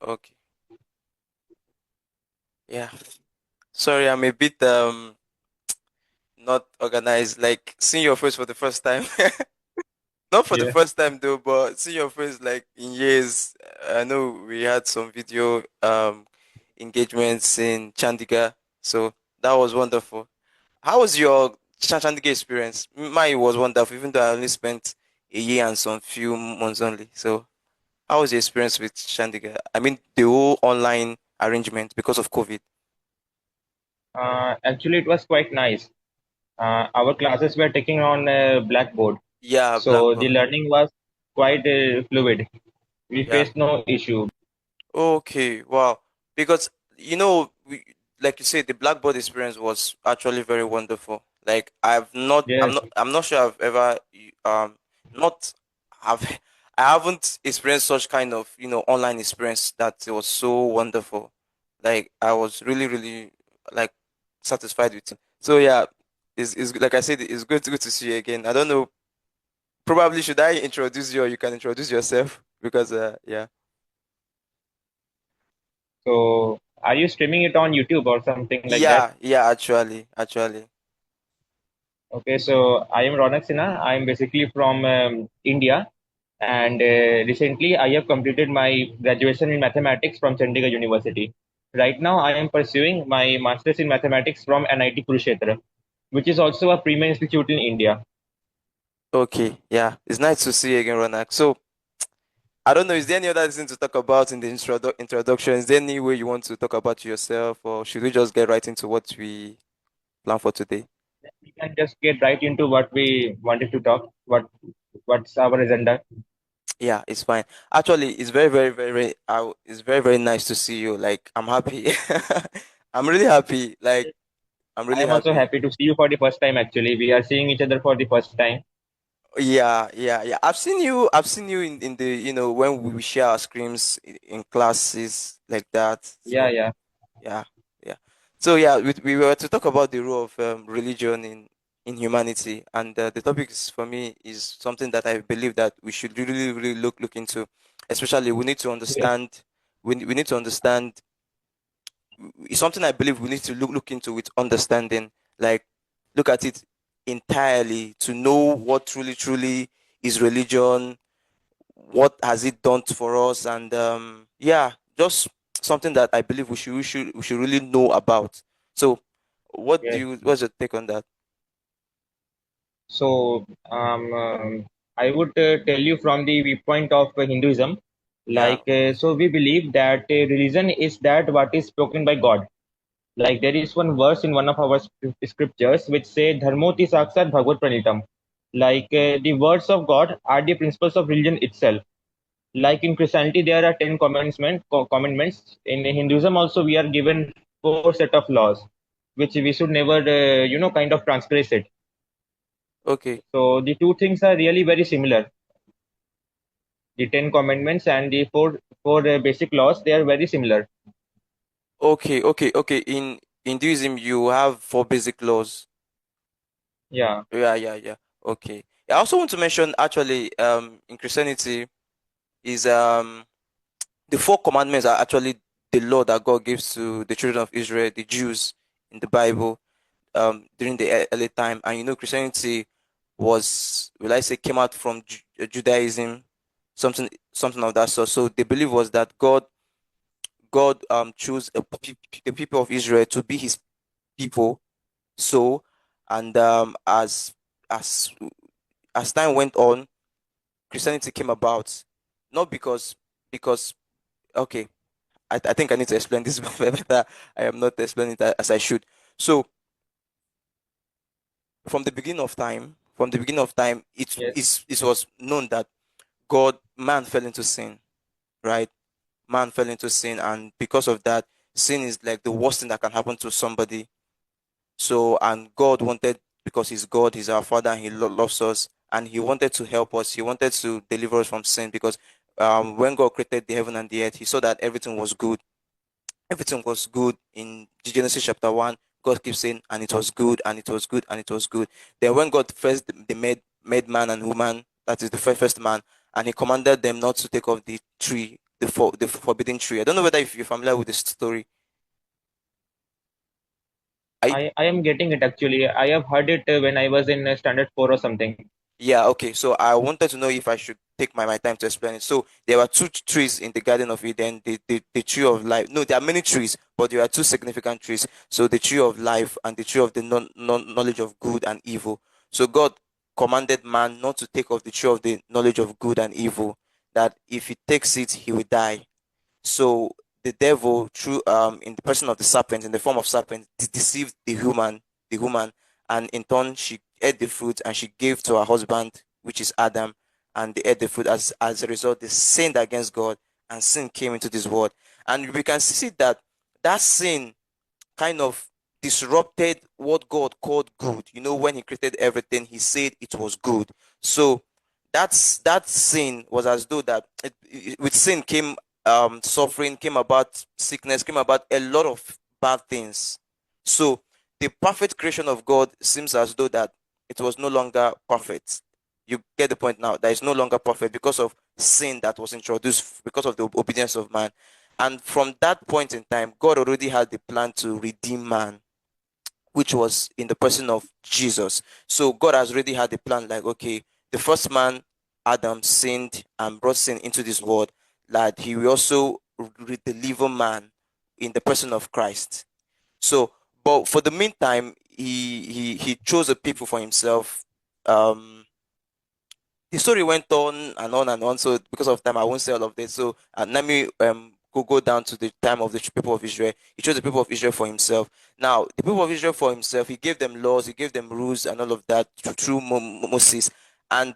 Okay. Yeah. Sorry, I'm a bit not organized. Like seeing your face for the first time. Not for the Yeah. first time though, but seeing your face like in years. I know we had some video engagements in Chandigarh, so that was wonderful. How was your Chandigarh experience? Mine was wonderful, even though I only spent a year and some few months only. So how was your experience with Chandigarh? I mean, the whole online arrangement because of COVID. Actually, it was quite nice. Our classes were taking on Blackboard, Yeah, so the Blackboard. learning was quite fluid. We Yeah. faced no issue. Okay, wow. Because like you said, the Blackboard experience was actually very wonderful. Like Yes, I'm not sure I've ever not have I haven't experienced such kind of online experience that it was so wonderful. Like I was really really like satisfied with it. So yeah, it's like I said, it's good to see you again. I don't know. Probably should I introduce you or you can introduce yourself because yeah. so are you streaming it on YouTube or something like that? Yeah, actually. Okay, so I am Ronak Sinha. I am basically from India, and recently I have completed my graduation in mathematics from Chandigarh University. Right now, I am pursuing my master's in mathematics from NIT Kurukshetra, which is also a premier institute in India. Okay, yeah. It's nice to see you again, Ronak. So, I don't know, is there any other thing to talk about in the introduction? Is there any way you want to talk about yourself, or should we just get right into what we plan for today? We can just get right into what we wanted to talk. What's our agenda? Yeah, it's fine. Actually, it's it's very, very nice to see you. Like, I'm happy. I'm really happy. Like, I'm I really am also happy. happy to see you for the first time. Actually, we are seeing each other for the first time. Yeah. I've seen you in the, when we share our screens in classes like that. Yeah, So, yeah. yeah, yeah. So yeah, we were to talk about the role of religion in humanity, and the topic is, for me, is something that I believe that we should really really look into. Especially, we need to Yes, understand. We need to understand. It's something I believe we need to look into with understanding. Like, look at it entirely to know what truly is religion, what has it done for us, and yeah, just something that I believe we should really know about. So yes. what's your take on that? So, I would tell you from the viewpoint of Hinduism, Yeah. so we believe that religion is that what is spoken by God. Like there is one verse in one of our scriptures which say, "Dharmoti sakshat bhagavad pranitam." The words of God are the principles of religion itself. Like in Christianity, there are 10 commandments. In Hinduism, also we are given four set of laws, which we should never, kind of transgress it. Okay. So the two things are really very similar. The 10 commandments and the four basic laws, they are very similar. Okay. In Hinduism, you have four basic laws. Yeah. Yeah. Okay. I also want to mention, actually, in Christianity, is the four commandments are actually the law that God gives to the children of Israel, the Jews, in the Bible, during the early time. And Christianity was, will I say, came out from Judaism, something of that sort. So the belief was that God chose the people of Israel to be His people. So, and as as time went on, Christianity came about, not because okay, I think I need to explain this better. I am not explaining it as I should. So, from the beginning of time, Yes. it was known that man fell into sin, right? Man fell into sin, and because of that, sin is like the worst thing that can happen to somebody. So, and God wanted, because He's God, He's our Father, and He loves us, and He wanted to help us. He wanted to deliver us from sin, because when God created the heaven and the earth, He saw that everything was good in Genesis chapter 1. God keeps saying, and it was good, and it was good, and it was good. Then when God first they made man and woman, that is the first man, and He commanded them not to take of the tree, the forbidden tree. I don't know whether if you're familiar with the story. I I am getting it actually. I have heard it when I was in standard 4 or something. Yeah, okay. So I wanted to know if I should take my time to explain it. So there were two trees in the Garden of Eden, the tree of life. No, there are many trees, but there are two significant trees. So the tree of life and the tree of the knowledge of good and evil. So God commanded man not to take of the tree of the knowledge of good and evil, that if he takes it, he will die. So the devil, through in the person of the serpent, in the form of serpent, deceived the woman, and in turn she ate the fruit and she gave to her husband, which is Adam, and they ate the fruit. As a result, they sinned against God, and sin came into this world. And we can see that that sin kind of disrupted what God called good. You know, when He created everything, He said it was good. So that sin was as though that with sin came suffering, came about sickness, came about a lot of bad things. So the perfect creation of God seems as though that it was no longer perfect. You get the point now. That is no longer perfect because of sin that was introduced because of the obedience of man. And from that point in time, God already had the plan to redeem man, which was in the person of Jesus. So God has already had the plan, like, okay, the first man, Adam, sinned and brought sin into this world, that he will also deliver man in the person of Christ. So, but for the meantime, he chose a people for himself. The story went on and on and on. So because of time, I won't say all of this. So let me go down to the time of the people of Israel. He chose the people of Israel for himself. Now, the people of Israel for himself, he gave them laws, he gave them rules and all of that through Moses. And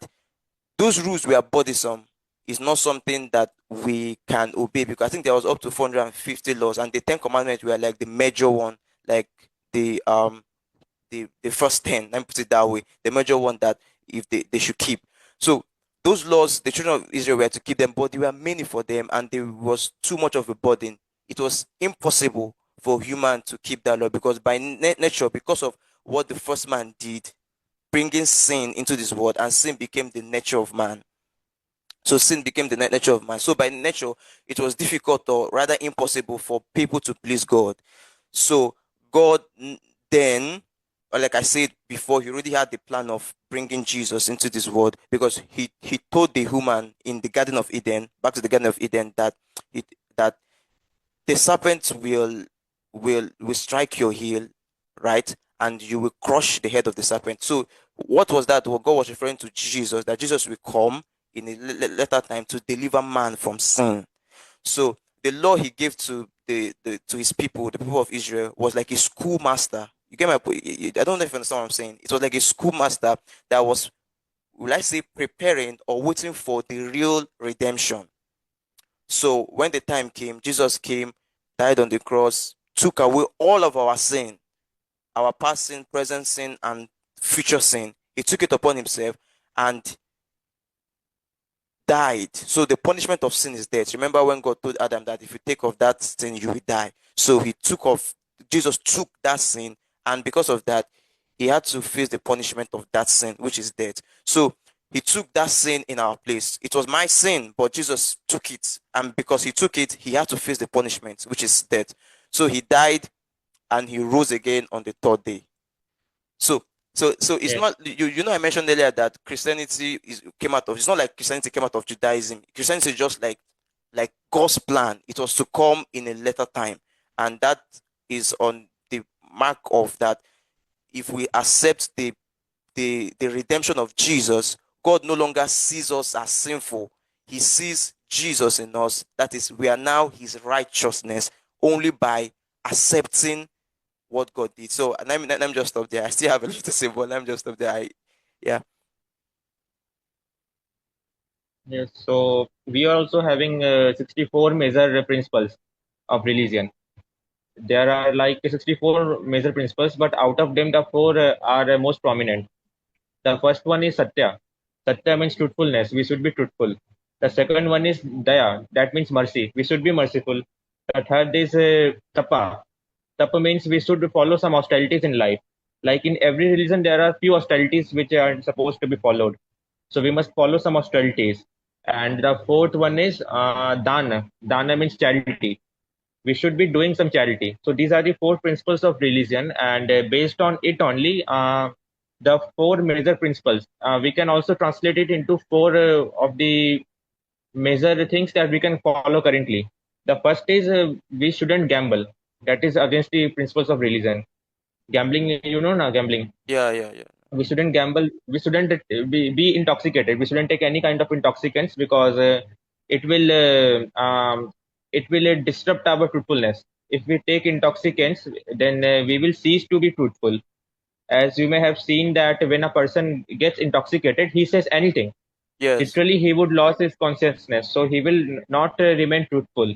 those rules were burdensome. It's not something that we can obey, because I think there was up to 450 laws, and the Ten Commandments were like the major one, like the the first 10, let me put it that way, the major one that if they should keep. So those laws, the children of Israel were to keep them, but they were many for them, and there was too much of a burden. It was impossible for human to keep that law, because by nature, because of what the first man did, bringing sin into this world, and sin became the nature of man. So sin became the nature of man. So by nature, it was difficult, or rather impossible, for people to please God. So God then, or like I said before, He already had the plan of bringing Jesus into this world, because He told the human in the Garden of Eden, back to the Garden of Eden, that it that the serpent will strike your heel, right, and you will crush the head of the serpent. So what was that? What God was referring to Jesus, that Jesus will come in a later time to deliver man from sin. So the law He gave to the to His people, the people of Israel, was like a schoolmaster. You get my point? I don't know if you understand what I'm saying. It was like a schoolmaster that was, will I say, preparing or waiting for the real redemption. So when the time came, Jesus came, died on the cross, took away all of our sin, our past sin, present sin, and future sin. He took it upon Himself and died. So the punishment of sin is death. Remember when God told Adam that if you take of that sin, you will die. So Jesus took that sin, and because of that, He had to face the punishment of that sin, which is death. So He took that sin in our place. It was my sin, but Jesus took it. And because He took it, He had to face the punishment, which is death. So He died and He rose again on the third day. So so it's Yes. not, you know, I mentioned earlier that Christianity came out of, it's not like Christianity came out of Judaism. Christianity is just like God's plan. It was to come in a later time, and that is on the mark of that. If we accept the redemption of Jesus, God no longer sees us as sinful. He sees Jesus in us. That is, we are now His righteousness only by accepting what God did. So let me just stop there. I still have a lot to say, but let me just stop there. Yeah. Yes. So we are also having 64 major principles of religion. There are like 64 major principles, but out of them, the four are most prominent. The first one is Satya. Satya means truthfulness. We should be truthful. The second one is Daya. That means mercy. We should be merciful. The third is Tapa. Tapa means we should follow some austerities in life. Like in every religion, there are few austerities which are supposed to be followed. So we must follow some austerities. And the fourth one is dana. Dana means charity. We should be doing some charity. So these are the four principles of religion, and based on it only, the four major principles. We can also translate it into four of the major things that we can follow currently. The first is we shouldn't gamble. That is against the principles of religion. Gambling, you know, na gambling. Yeah, yeah, yeah. We shouldn't gamble. We shouldn't be intoxicated. We shouldn't take any kind of intoxicants because it will disrupt our truthfulness. If we take intoxicants, then we will cease to be truthful. As you may have seen that when a person gets intoxicated, he says anything. Yes. Literally, he would lose his consciousness, so he will not remain truthful.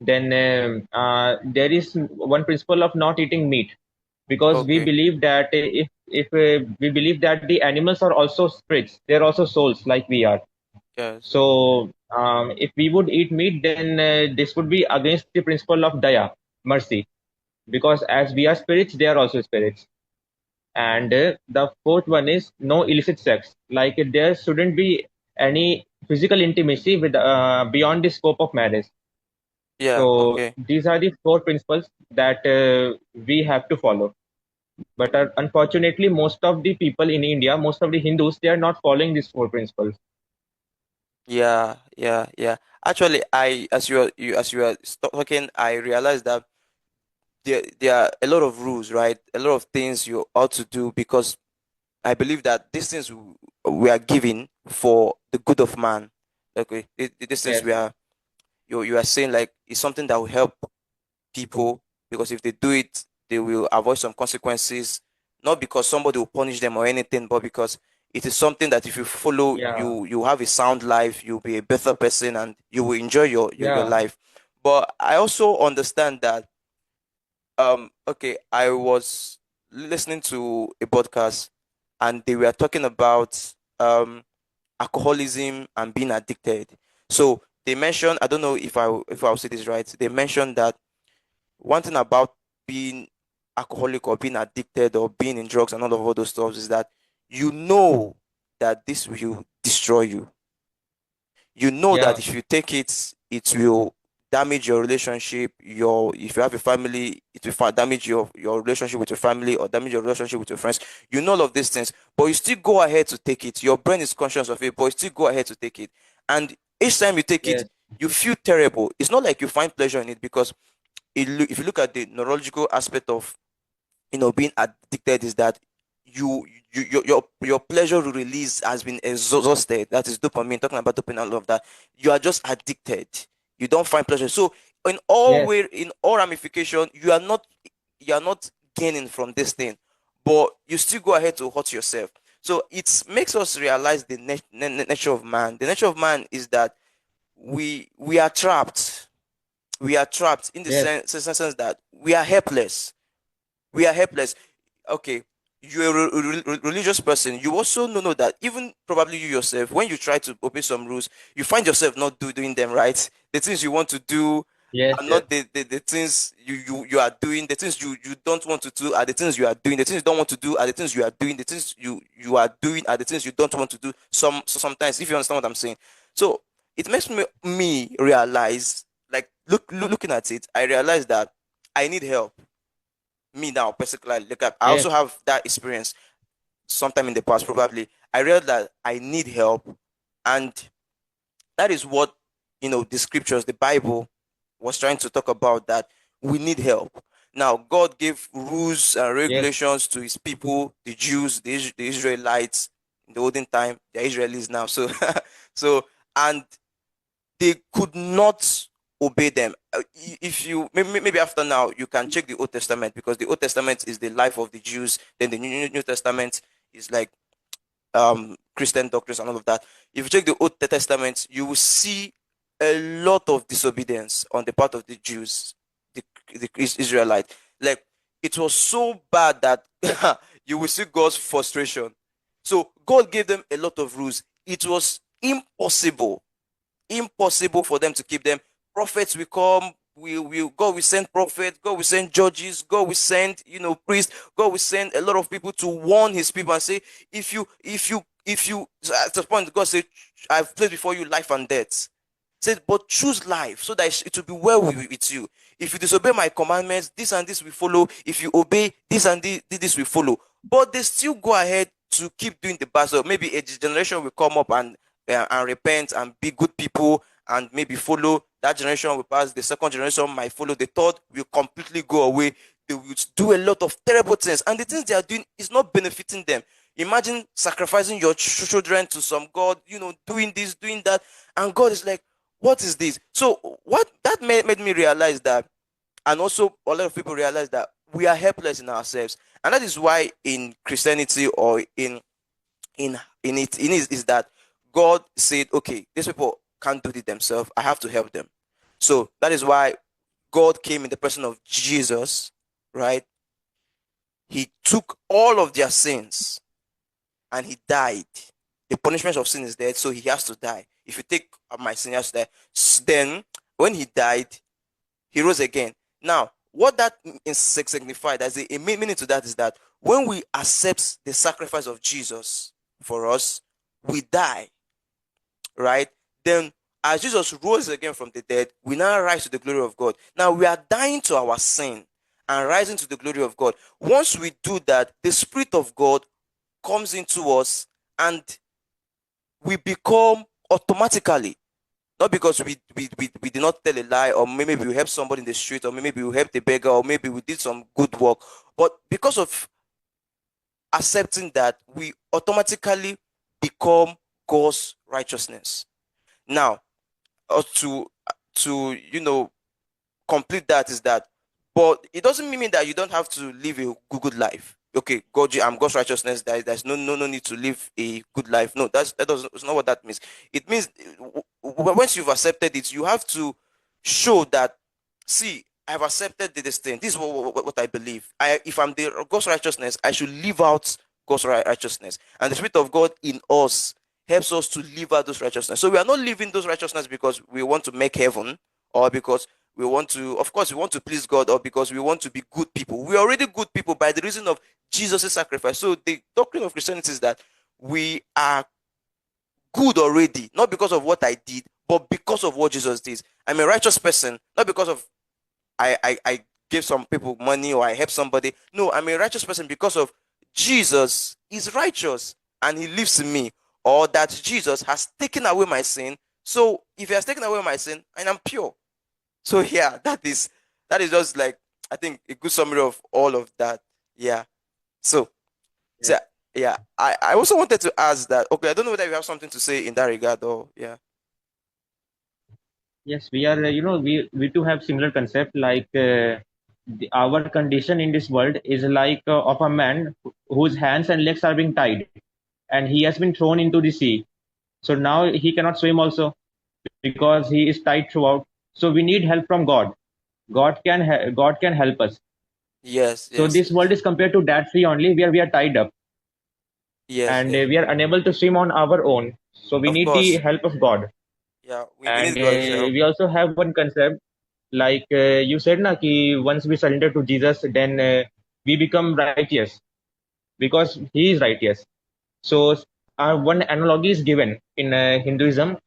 Then there is one principle of not eating meat, because we Okay. believe that if we believe that the animals are also spirits, they're also souls like we are. Yes, yes. So if we would eat meat, then this would be against the principle of daya, mercy, because as we are spirits, they are also spirits. And the fourth one is no illicit sex. Like there shouldn't be any physical intimacy with beyond the scope of marriage. Yeah, So okay. these are the four principles that we have to follow. But unfortunately, most of the people in India, most of the Hindus, they are not following these four principles. Yeah, yeah, yeah. Actually, as you are talking, I realized that there are a lot of rules, right? A lot of things you ought to do because I believe that these things we are given for the good of man. Okay, these things Yes. we are you are saying like it's something that will help people because if they do it, they will avoid some consequences. Not because somebody will punish them or anything, but because it is something that if you follow, Yeah. you have a sound life, you'll be a better person, and you will enjoy your Yeah. life. But I also understand that okay, I was listening to a podcast and they were talking about alcoholism and being addicted. So they mentioned, I don't know if I'll say this right. They mentioned that one thing about being alcoholic or being addicted or being in drugs and all those stuff is that you know that this will destroy you. You know that Yeah. if you take it, it will damage your relationship. Your if you have a family, it will damage your relationship with your family or damage your relationship with your friends. You know all of these things, but you still go ahead to take it. Your brain is conscious of it, but you still go ahead to take it. And each time you take it, Yes. you feel terrible. It's not like you find pleasure in it because if you look at the neurological aspect of being addicted is that your pleasure release has been exhausted. That is dopamine. Talking about dopamine and all of that, you are just addicted. You don't find pleasure. So Yes. in all ramification, you are not gaining from this thing, but you still go ahead to hurt yourself. So it makes us realize the nature of man. The nature of man is that we are trapped. We are trapped in the Yes. sense that we are helpless. We are helpless. Okay, you're a religious person. You also know that even probably you yourself, when you try to obey some rules, you find yourself not doing them right. The things you want to do Yes. are Yes. not the things you are doing. The things you don't want to do are the things you are doing. The things you don't want to do are the things you are doing. The things you are doing are the things you don't want to do. Sometimes, if you understand what I'm saying. So it makes me realize, like looking at it, I realize that I need help. Me now, particularly, like I Yes. also have that experience sometime in the past, probably. I realized that I need help, and that is what the scriptures, the Bible, was trying to talk about. That we need help. Now, God gave rules and Yes. regulations to His people, the Jews, the Israelites in the olden time. They're Israelis now, so so and they could not obey them. If you maybe after now you can check the Old Testament because the Old Testament is the life of the Jews. Then the New Testament is like Christian doctrines and all of that. If you check the Old Testament, you will see a lot of disobedience on the part of the Jews, the Israelite. Like it was so bad that you will see God's frustration. So God gave them a lot of rules. It was impossible for them to keep them. Prophets will come. God will send prophets. God will send judges. God will send priests. God will send a lot of people to warn His people and say, if you at the point God said, I've placed before you life and death. Said, but choose life so that it will be well with you. If you disobey my commandments, this and this will follow. If you obey, this and this will follow. But they still go ahead to keep doing the bad. So maybe a generation will come up and repent and be good people and maybe follow. That generation will pass. The second generation might follow. The third will completely go away. They will do a lot of terrible things, and the things they are doing is not benefiting them. Imagine sacrificing your children to some god, doing this, doing that, and God is like, what is this? So what that made me realize that, and also a lot of people realize that we are helpless in ourselves, and that is why in Christianity or is that God said, okay, these people can't do it themselves. I have to help them. So that is why God came in the person of Jesus, right? He took all of their sins and he died. The punishment of sin is death, so he has to die. If you take my sin, he has to die. Then, when he died, he rose again. Now, what that signified as a meaning to that is that when we accept the sacrifice of Jesus for us, we die, right? Then, as Jesus rose again from the dead, we now rise to the glory of God. Now, we are dying to our sin and rising to the glory of God. Once we do that, the Spirit of God comes into us and we become automatically, not because we did not tell a lie, or maybe we helped somebody in the street, or maybe we helped a beggar, or maybe we did some good work, but because of accepting that, we automatically become God's righteousness. Now, to complete that is that, but it doesn't mean that you don't have to live a good life. Okay, God, I'm God's righteousness. There's no need to live a good life. No, that's not what that means. It means once you've accepted it, you have to show that, see, I've accepted this thing. This is what I believe. If I'm the God's righteousness, I should live out God's righteousness, and the Spirit of God in us helps us to live out those righteousness. So we are not living those righteousness because we want to make heaven, or because we want to, of course, we want to please God, or because we want to be good people. We are already good people by the reason of Jesus' sacrifice. So the doctrine of Christianity is that we are good already, not because of what I did, but because of what Jesus did. I'm a righteous person, not because of I gave some people money or I helped somebody. No, I'm a righteous person because of Jesus is righteous and he lives in me, or that Jesus has taken away my sin. So if he has taken away my sin, and I'm pure. So yeah, that is just like, I think, a good summary of all of that. Yeah. So, so Yes, yeah, I also wanted to ask that. Okay, I don't know whether you have something to say in that regard, or yeah. yes, we are. We too have similar concept. Like our condition in this world is like of a man whose hands and legs are being tied, and he has been thrown into the sea. So now he cannot swim also because he is tied throughout. So we need help from God. God can help us. Yes, So yes, this world yes, is compared to that sea only, where we are tied up yes, and yes. we are unable to swim on our own. So we Of need the course. help of God. Yeah, we And need God's help. we also have one concept, like you said, na, ki once we surrender to Jesus, then we become righteous because He is righteous. So one analogy is given in Hinduism.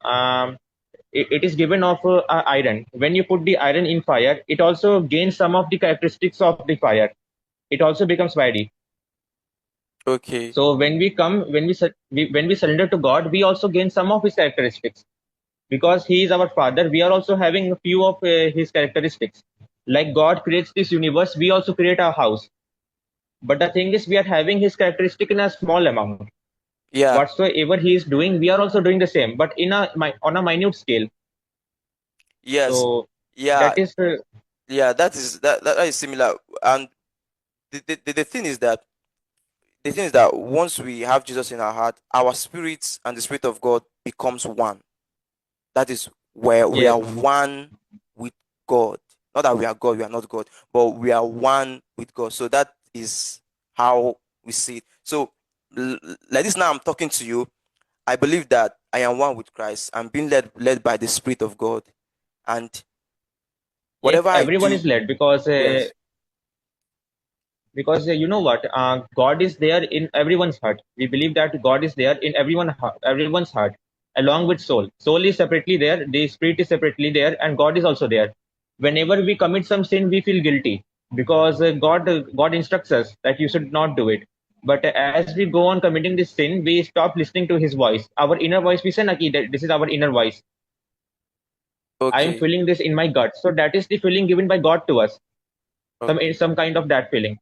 It is given of iron. When you put the iron in fire, it also gains some of the characteristics of the fire. It also becomes fiery. Okay. So when we surrender to God, we also gain some of His characteristics because He is our Father. We are also having a few of His characteristics. Like God creates this universe, we also create our house. But the thing is, we are having His characteristic in a small amount. Yeah. Whatsoever He is doing, we are also doing the same, but on a minute scale. Yes. So Yeah. that is Yeah. That is similar. And the thing is that, once we have Jesus in our heart, our spirits and the Spirit of God becomes one. That is where we yes, are one with God. Not that we are God, we are not God, but we are one with God. So that is how we see it. So, like this, now I'm talking to you. I believe that I am one with Christ. I'm being led by the Spirit of God, and yes, whatever I everyone do, is led because yes, you know what, God is there in everyone's heart. We believe that God is there in everyone's heart. along with soul. Soul is separately there, the spirit is separately there, and God is also there. Whenever we commit some sin, we feel guilty because God instructs us that you should not do it. But as we go on committing this sin, we stop listening to His voice, our inner voice. We say, "Naki, that this is our inner voice. I am Okay. feeling this in my gut." So that is the feeling given by God to us, Okay. some kind of that feeling.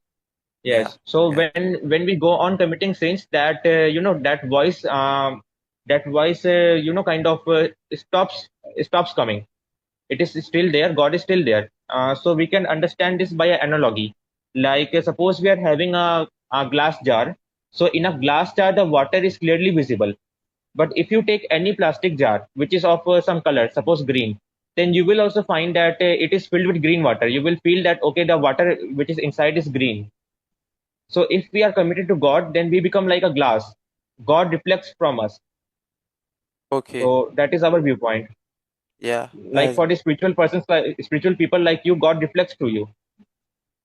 Yeah. Yes. So Yeah. when we go on committing sins, that that voice kind of stops coming. It is still there. God is still there. So we can understand this by an analogy. Like suppose we are having a glass jar. So in a glass jar, the water is clearly visible. But if you take any plastic jar which is of some color, suppose green, then you will also find that it is filled with green water. You will feel that okay, the water which is inside is green. So if we are committed to God, then we become like a glass. God reflects from us. Okay. So that is our viewpoint. Yeah. Like That's for the spiritual persons, like spiritual people like you, God reflects to you.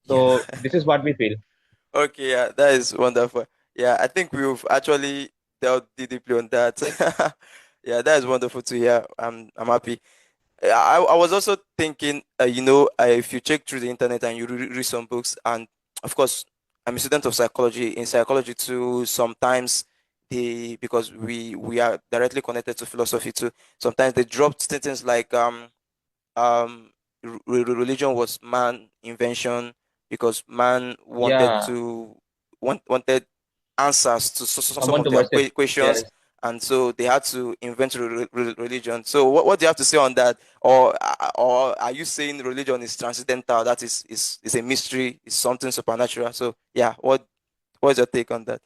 yeah. So this is what we feel. Okay, yeah, that is wonderful. Yeah, I think we've actually delved deeply on that. Yeah, that is wonderful to hear. I'm happy. I was also thinking, if you check through the internet and you read some books, and of course, I'm a student of psychology. In psychology too, sometimes because we are directly connected to philosophy too. Sometimes they drop things like um religion was man invention because man Yeah, wanted answers to some someone of to their worship. questions, Yes. and so they had to invent religion. So what do you have to say on that? Or are you saying religion is transcendental, that is a mystery, is something supernatural? So yeah, what's your take on that?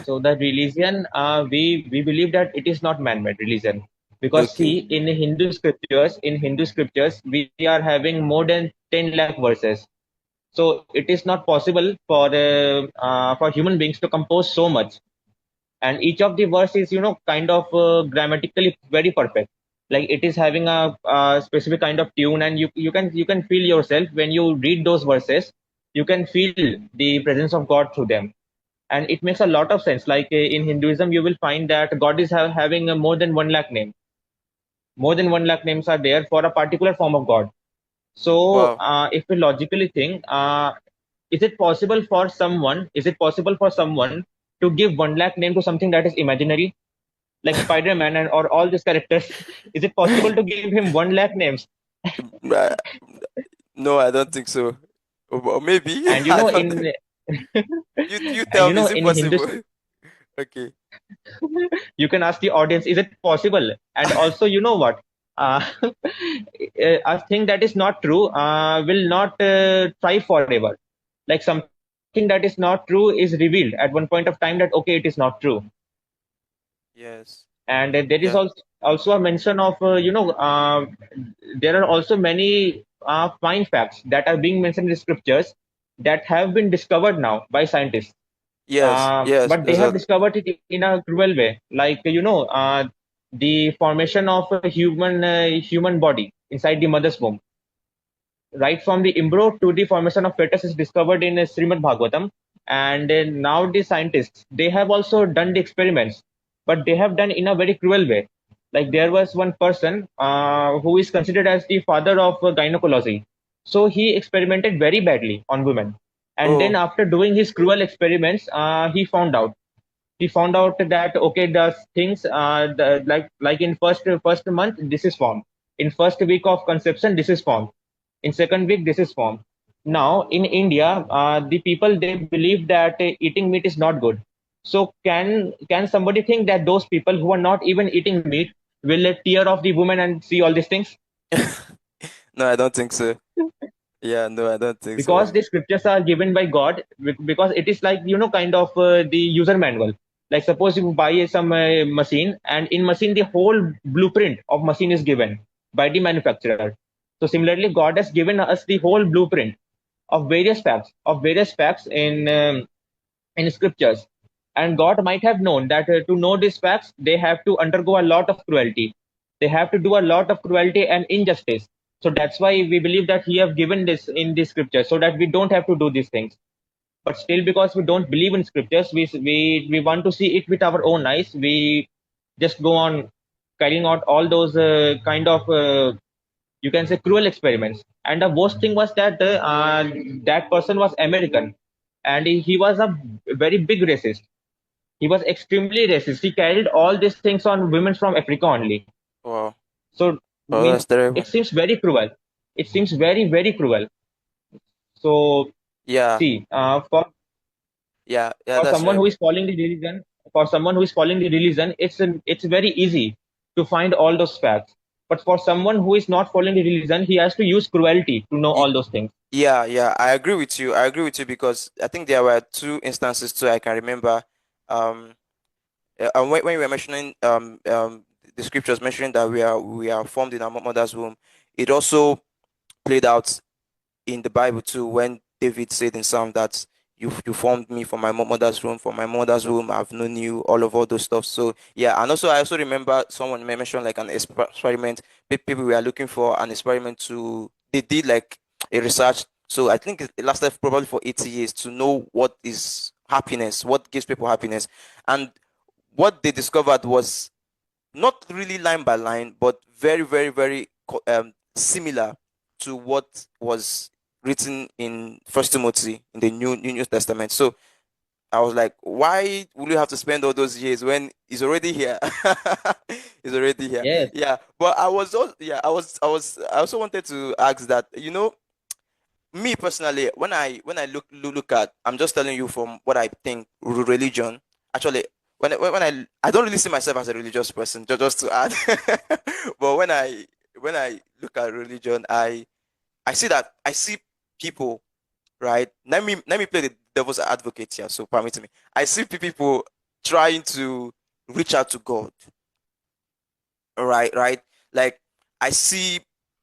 So the religion, we believe that it is not man-made religion, because Okay. see, in Hindu scriptures, we are having more than 10 lakh verses. So it is not possible for human beings to compose so much. And each of the verse is kind of grammatically very perfect. Like it is having a specific kind of tune, and you can feel yourself when you read those verses. You can feel the presence of God through them, and it makes a lot of sense. Like in Hinduism, you will find that God is having more than 1 lakh name. More than 1 lakh names are there for a particular form of God. So Wow. if we logically think, is it possible for someone to give 1 lakh name to something that is imaginary, like Spider-Man and or all these characters? Is it possible to give him 1 lakh names? Uh, no, I don't think so. Or maybe And I don't know. in You and tell me, is it in possible? Hindu, Okay. you can ask the audience, is it possible? And also, you know what? A thing that is not true will not thrive forever. Like something that is not true is revealed at one point of time that okay, it is not true. Yes. And there is Yeah. also a mention of there are also many fine facts that are being mentioned in the scriptures that have been discovered now by scientists. Yes. Yes. But they There's have a discovered it in a cruel way. Like the formation of a human body inside the mother's womb, right from the embryo to the formation of fetus, is discovered in Srimad Bhagavatam. And now the scientists, they have also done the experiments, but they have done in a very cruel way. Like there was one person who is considered as the father of gynecology. So he experimented very badly on women. And then oh after doing his cruel experiments, he found out that okay, the things like in first month this is formed, in first week of conception this is formed, in second week this is formed. Now in India, the people, they believe that eating meat is not good. So can somebody think that those people who are not even eating meat will tear off the woman and see all these things? no, I don't think so. Yeah, no, I don't think so. Because the scriptures are given by God, because it is like kind of the user manual. Like suppose you buy some machine, and in machine the whole blueprint of machine is given by the manufacturer. So similarly, God has given us the whole blueprint of various facts in scriptures. And God might have known that to know these facts, they have to undergo a lot of cruelty. They have to do a lot of cruelty and injustice. So that's why we believe that He have given this in the scripture so that we don't have to do these things. But still, because we don't believe in scriptures, we want to see it with our own eyes. just go on carrying out all those kind of you can say cruel experiments. And the worst thing was that that person was American, and he was a very big racist. He was extremely racist. He carried all these things on women from Africa only. Wow. So Oh, means that's terrible. it seems very cruel. It seems very very cruel. So Yeah. see, Yeah, for that's someone very who bad. is following the religion, for someone who is following the religion, it's very easy to find all those facts. But for someone who is not following the religion, he has to use cruelty to know Ye- all those things. Yeah, I agree with you. I agree with you because I think there were two instances too I can remember. Um, and when you were mentioning the scriptures mentioning that we are formed in our mother's womb, it also played out in the Bible too, when David said in Psalm that you formed me from my mother's womb, from my mother's womb, I've known you, all those stuff. So yeah, and also I also remember someone mentioned like an experiment. People were looking for an experiment to they did like a research. So I think it lasted probably for 80 years to know what is happiness, what gives people happiness, and what they discovered was not really line by line, but very, very, very similar to what was written in First Timothy in the New Testament. So I was like, why will you have to spend all those years when it's already here? It's already here. Yes, Yeah, but I was also yeah, I also wanted to ask that me personally, when I look at, I'm just telling you from what I think religion. Actually, when I don't really see myself as a religious person, just to add. But when I look at religion, I see that I see people, right. Let me play the devil's advocate here. So permit me. I see people trying to reach out to God, right. Like I see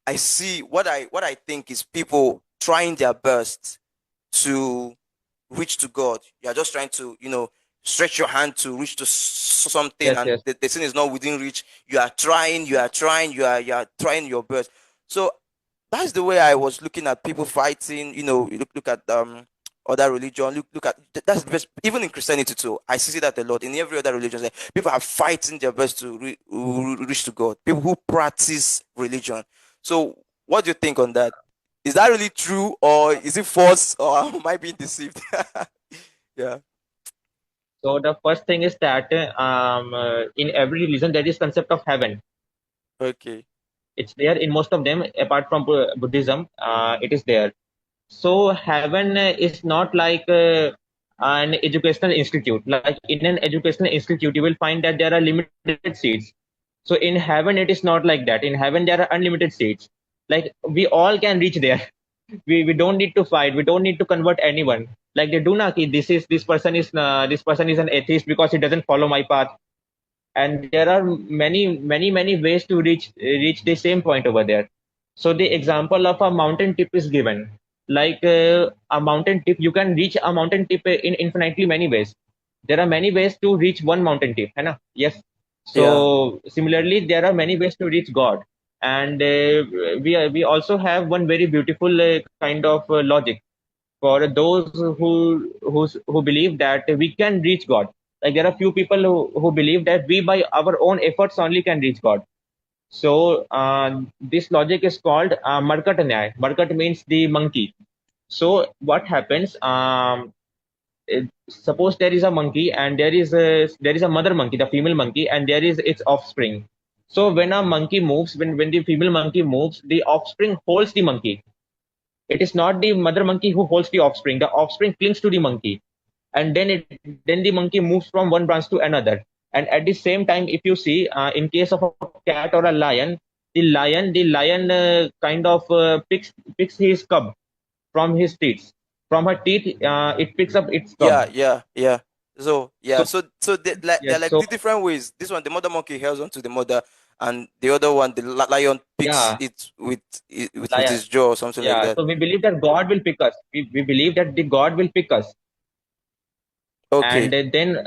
I see what I think is people trying their best to reach to God. You are just trying to, stretch your hand to reach to something, yes, and yes. the thing is not within reach. You are trying your best. So that's the way I was looking at people fighting. You look at other religion. Look at that's the best. Even in Christianity too, I see that a lot. In every other religion, like, people are fighting their best to reach to God. People who practice religion. So, what do you think on that? Is that really true, or is it false, or am I being deceived? Yeah. So the first thing is that in every religion there is concept of heaven. Okay. It's there in most of them, apart from Buddhism. It is there. So heaven is not like an educational institute. Like in an educational institute, you will find that there are limited seats. So in heaven, it is not like that. In heaven, there are unlimited seats. Like we all can reach there. We don't need to fight. We don't need to convert anyone. Like they do not. This person is an atheist because he doesn't follow my path. And there are many ways to reach the same point over there. So the example of a mountain tip is given. Like a mountain tip, you can reach a mountain tip in infinitely many ways. There are many ways to reach one mountain tip, है ना? Yes. So Yeah. similarly there are many ways to reach God. And we also have one very beautiful kind of logic for those who believe that we can reach God. Like there are few people who believe that we by our own efforts only can reach God. So this logic is called Markat Nyay. Markat means the monkey. So what happens? Suppose there is a monkey and there is a mother monkey, the female monkey, and there is its offspring. So when a monkey moves, when the female monkey moves, the offspring holds the monkey. It is not the mother monkey who holds the offspring. The offspring clings to the monkey, and then the monkey moves from one branch to another. And at the same time, if you see, in case of a cat or a lion, the lion kind of picks his cub from his teeth. From her teeth, it picks up its Yeah, cub. yeah, yeah. So yeah, So so they're yes, like so the different ways. This one, the mother monkey holds onto the mother, and the other one, the lion picks yeah, it with lion. his jaw or something like Yeah, that. so we believe that God will pick us. We believe that the God will pick us. And Okay, then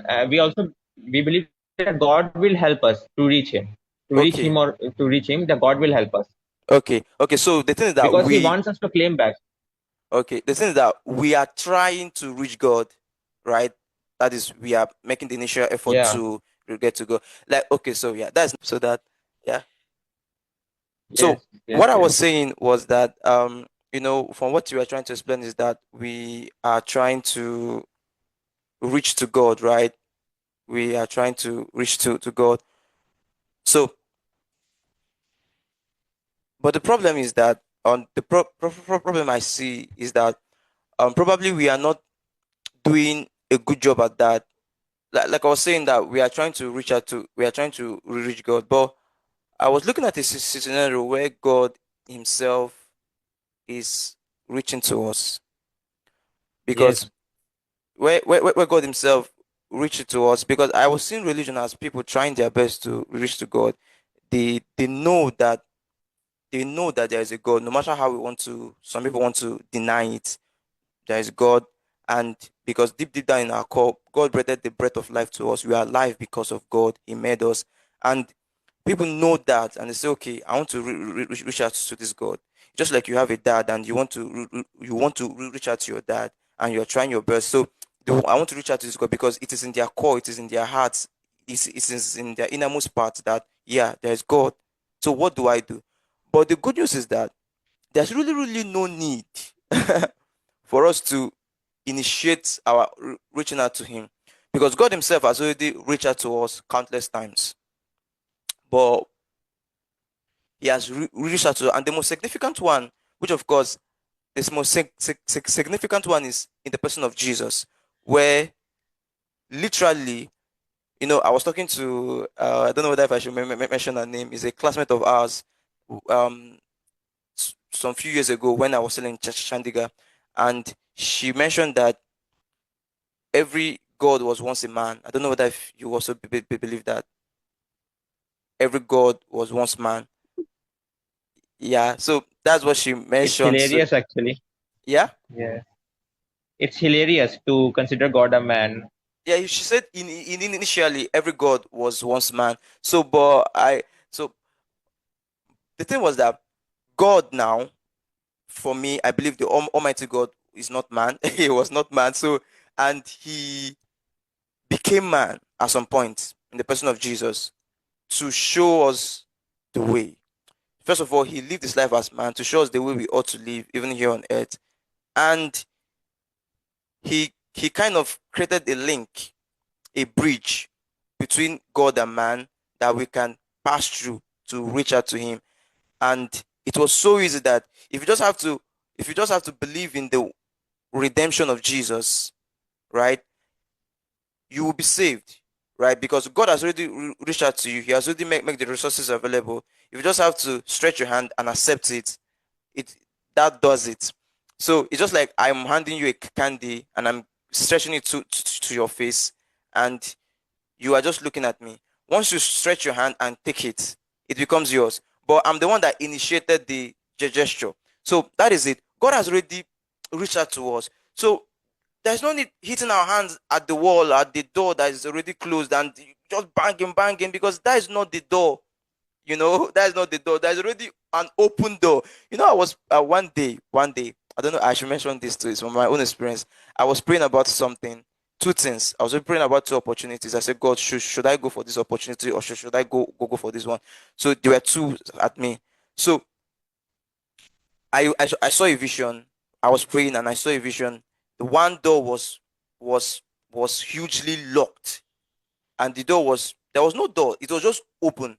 we believe that God will help us to reach okay, him or to reach him. That God will help us okay. So the thing is that because He we wants us to claim back. Okay, the thing is that we are trying to reach God, right? That is, we are making the initial effort Yeah, to get to go. Like, okay, so yeah, that's so that, yeah. So Yes, yes, what I yes, was saying was that, from what you are trying to explain is that we are trying to reach to God, right? We are trying to reach to God. So, but the problem is that, on the problem I see is that, probably we are not doing a good job at that. Like I was saying, that we are trying to reach God. But I was looking at a scenario where God Himself is reaching to us, because yes, where God Himself reached to us, because I was seeing religion as people trying their best to reach to God. They know that there is a God, no matter how we want to. Some people want to deny it. There is God, and because deep down in our core, God breathed the breath of life to us. We are alive because of God. He made us, and people know that, and they say, okay, I want to reach out to this God. Just like you have a dad and you want to reach out to your dad, and you're trying your best. So I want to reach out to this God because it is in their core, it is in their hearts, it is in their innermost part that, yeah, there's God. So what do I do? But the good news is that there's really no need for us to initiate our reaching out to Him, because God Himself has already reached out to us countless times. But He has reached out to, and the most significant one, which of course, this most significant one, is in the person of Jesus, where literally, I was talking to, I don't know whether if I should mention her name, is a classmate of ours, um, some few years ago when I was still in Chandigarh, and she mentioned that every God was once a man. I don't know whether if you also believe that every God was once man. Yeah, so that's what she it's mentioned. So hilarious actually. yeah, Yeah, it's hilarious to consider God a man. yeah. She said initially every God was once man. So, but so the thing was that God now, for me, I believe the Almighty God is not man. He was not man. So, and He became man at some point in the person of Jesus to show us the way. First of all, He lived His life as man to show us the way we ought to live, even here on earth. And He kind of created a link, a bridge between God and man, that we can pass through to reach out to Him. And it was so easy that if you just have to believe in the redemption of Jesus, right, you will be saved, right? Because God has already reached out to you. He has already make the resources available. If you just have to stretch your hand and accept it, it that does it. So it's just like I'm handing you a candy and I'm stretching it to your face, and you are just looking at me. Once you stretch your hand and take it, it becomes yours. But I'm the one that initiated the gesture. So that is it. God has already reached out to us. So there's no need hitting our hands at the wall, at the door that is already closed, and just banging, because that is not the door. That is not the door. There's already an open door. I was one day, I don't know, I should mention this too. It's from my own experience. I was praying about something, two things. I was praying about two opportunities. I said, God, should I go for this opportunity, or should I go for this one? So there were two at me. So I saw a vision. I was praying and I saw a vision. The one door was was hugely locked, and the door was there was no door. It was just open.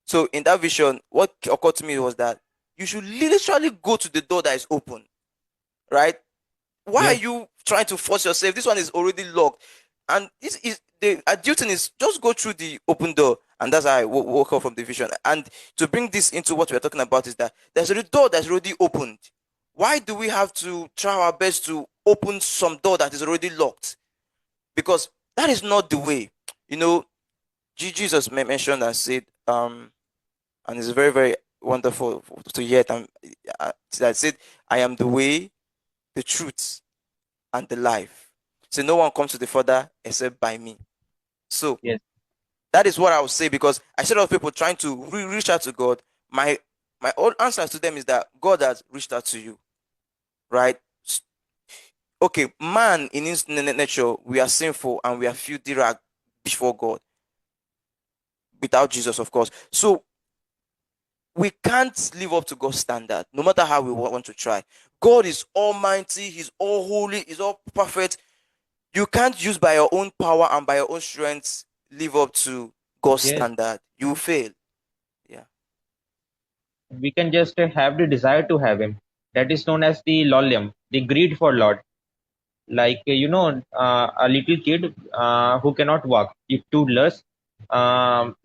So in that vision, what occurred to me was that you should literally go to the door that is open, right? Why are Yes, you trying to force yourself? This one is already locked, and this is the ideal thing is just go through the open door, and that's how I woke up from the vision. And to bring this into what we're talking about is that there's a door that's already opened. Why do we have to try our best to open some door that is already locked? Because that is not the way. You know, Jesus mentioned and said, and it's very very wonderful to hear it. And that said, I am the way, the truth, and the life. So no one comes to the Father except by me. So yes, that is what I would say, because I see a lot of people trying to reach out to God. My own answer to them is that God has reached out to you, right? Okay, man in his nature, we are sinful and we are filthy rag before God. without Jesus, of course. So we can't live up to God's standard, no matter how we want to try. God is almighty, He's all holy, He's all perfect. You can't use by your own power and by your own strength live up to God's Yes, standard. You fail. Yeah. we can just have the desire to have him. That is known as the lolium, the greed for Lord. Like a little kid who cannot walk, if toddlers,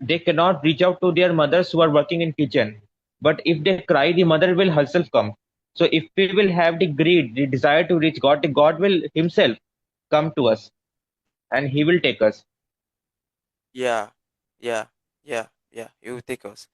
they cannot reach out to their mothers who are working in kitchen. But if they cry, the mother will herself come. So if we will have the greed, the desire to reach God, the God will himself come to us and he will take us. Yeah. Yeah. Yeah. Yeah. It will take us.